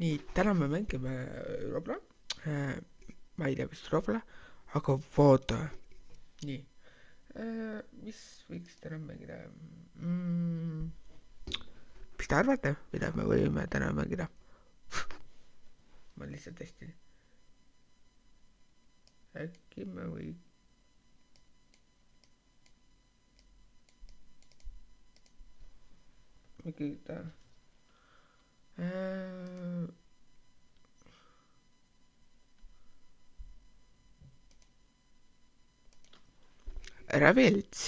nii, täna me mängime Robla. Ma ei tea, vist Robla, aga vaata. nii, mis võiks täna mängida? Mis te arvate, mida me võime täna mängida? Ma lihtsalt testin. Äkki me või... mängida... Rävelts.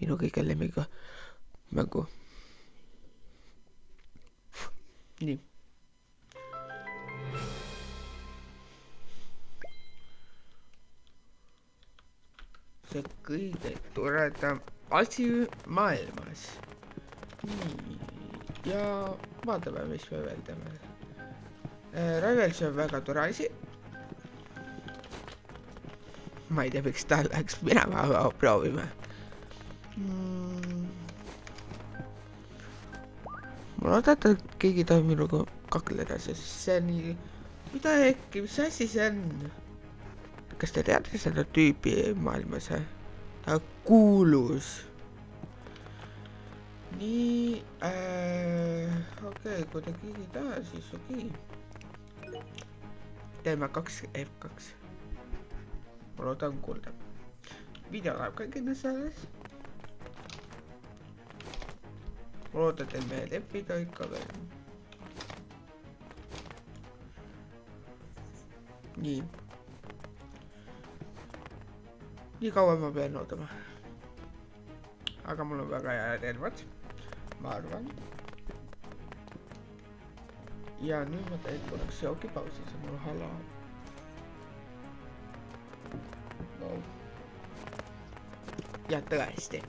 Minu kõige lemmiga mängu. nii. See kõige toredam asi maailmas. nii. Ja vaatame, mis me veel teeme. Rävelts on väga tore asi. Ma ei tea, miks ta läheks minema, aga proovime. Ma loodan, et keegi tahab minuga kakleda, sest see on nii... Mida äkki, mis asi see on? Kas te teate seda tüüpi maailmas? Ta kuulus. Nii, okei, kui te keegi ei taha, siis okei. Teeme 2 F2. Ma loodan kuulda. Video läheb ka kindlasti alles. Ma loodan, et me lepida ikka veel. nii. Nii kaua ma pean ootama. Aga mul on väga hea relvad, ma arvan. Ja nüüd ma teen korraks joogipausi, see mul hala. No. Ja tõesti,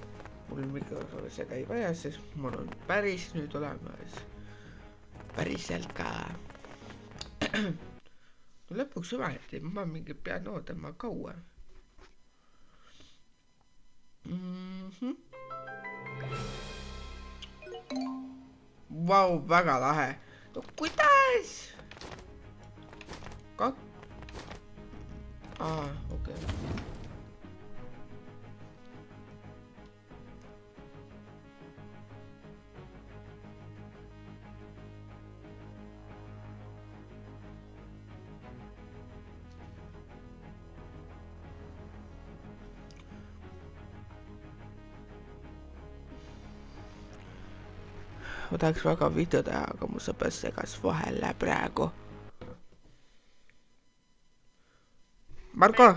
mul mikrofoni seda ei vaja, sest mul on päris nüüd olemas. Päriselt ka. No lõpuks ometi, ma mingi pean ootama kaua. Vau, väga lahe. No kuidas? Okei. Ma tahaks väga video teha, aga mu sõber segas vahele praegu. Marko?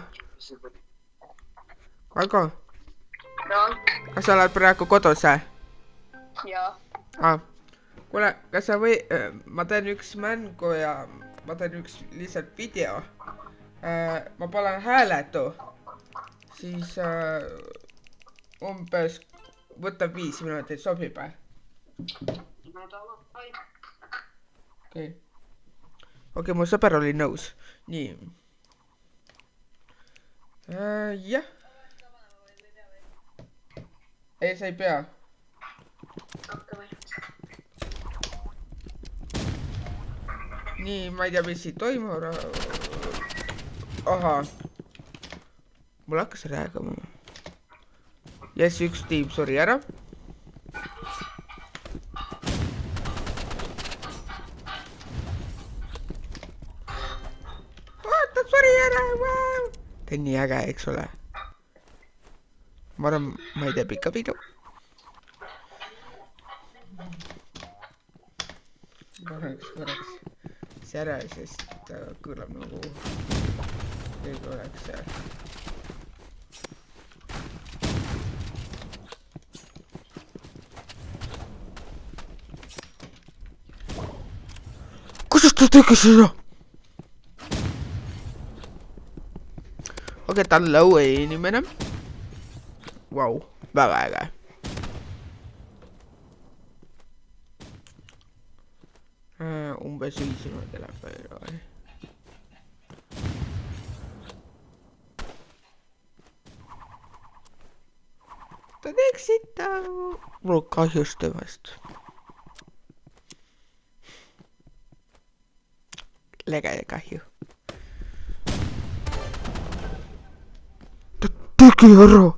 Marko? No? Kas sa oled praegu kodus? Jaa. Kuule, kas sa või... Ma teen üks mängu ja ma teen üks lihtsalt video. Ma panen hääletu. Siis umbes võtab 5 minutit, sobib? Okei, mu sõber oli nõus. Nii. Jah. Ei, sa ei pea. Nii, ma ei tea, mis siin toimub. Aha. Mul hakkas räägama. Yes, üks tiim suri ära. See on nii äge, eks ole. Ma arvan, ma ei tee pikka video. Paneks korraks see ära, sest kõlab nagu keegi oleks seal. Kuidas ta tegi seda? Okei, ta on low inimene. Vau, väga äge. Umbes 5 minutit läheb veel. Ta teeksid ta mul kahjus temast. lege kahju. Ta tegi ära.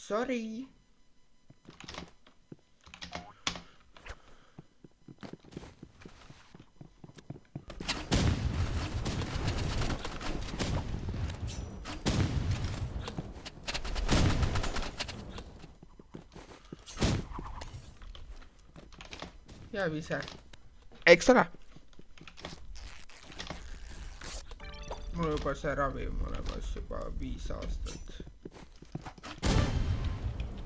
Sorry. Ja ise. Eks ole? Mul juba see ravim olemas juba 5 aastat.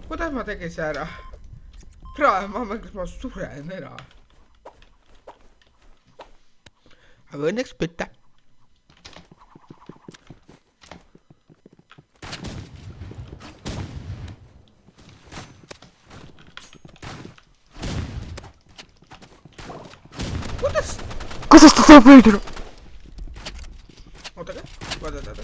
Kuidas ma tegin see ära? Ma mõtlen, ma suren ära. Aga õnneks mitte. Kuidas ta saab veidi? Ootake, vaadata.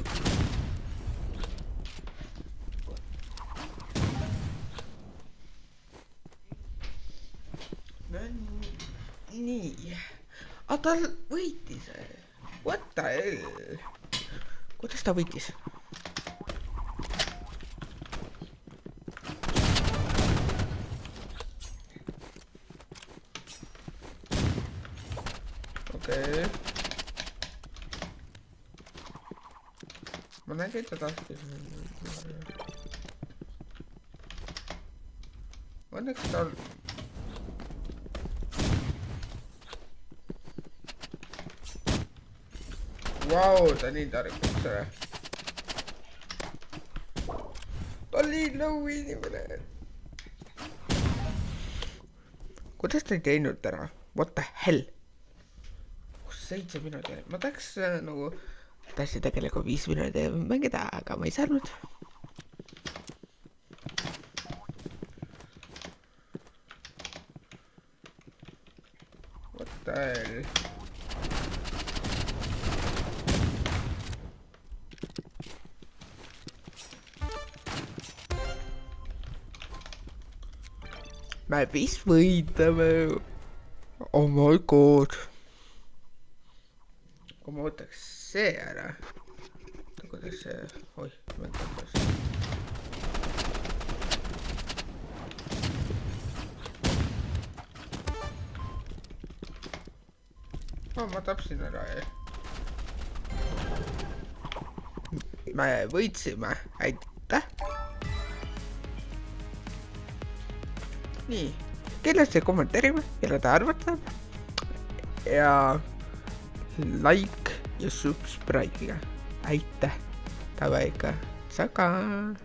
Nii. Aga tal võitis. What the hell? Kuidas ta võitis? Okei. Ma nägin ta tahtis. Õnneks tal... Vau, ta nii tarkus ära. Ta oli nõu inimene. Kuidas ta ei teinud ära? What the hell? 7 minutit. Ma tahaks nagu... Tahtsin tegelikult 5 minutit mängida, aga ma ei saanud. What the hell? Me vist võidame. Oh my god. Kui ma võtaks see ära. Kuidas see... Oih, mõtletas. Ma tapsin ära, Me võitsime. Aitäh. Nii, kindlasti kommenteerime, kelle ta arvata. Ja like ja subscribe. Aitäh. Davai ka. Tsaka.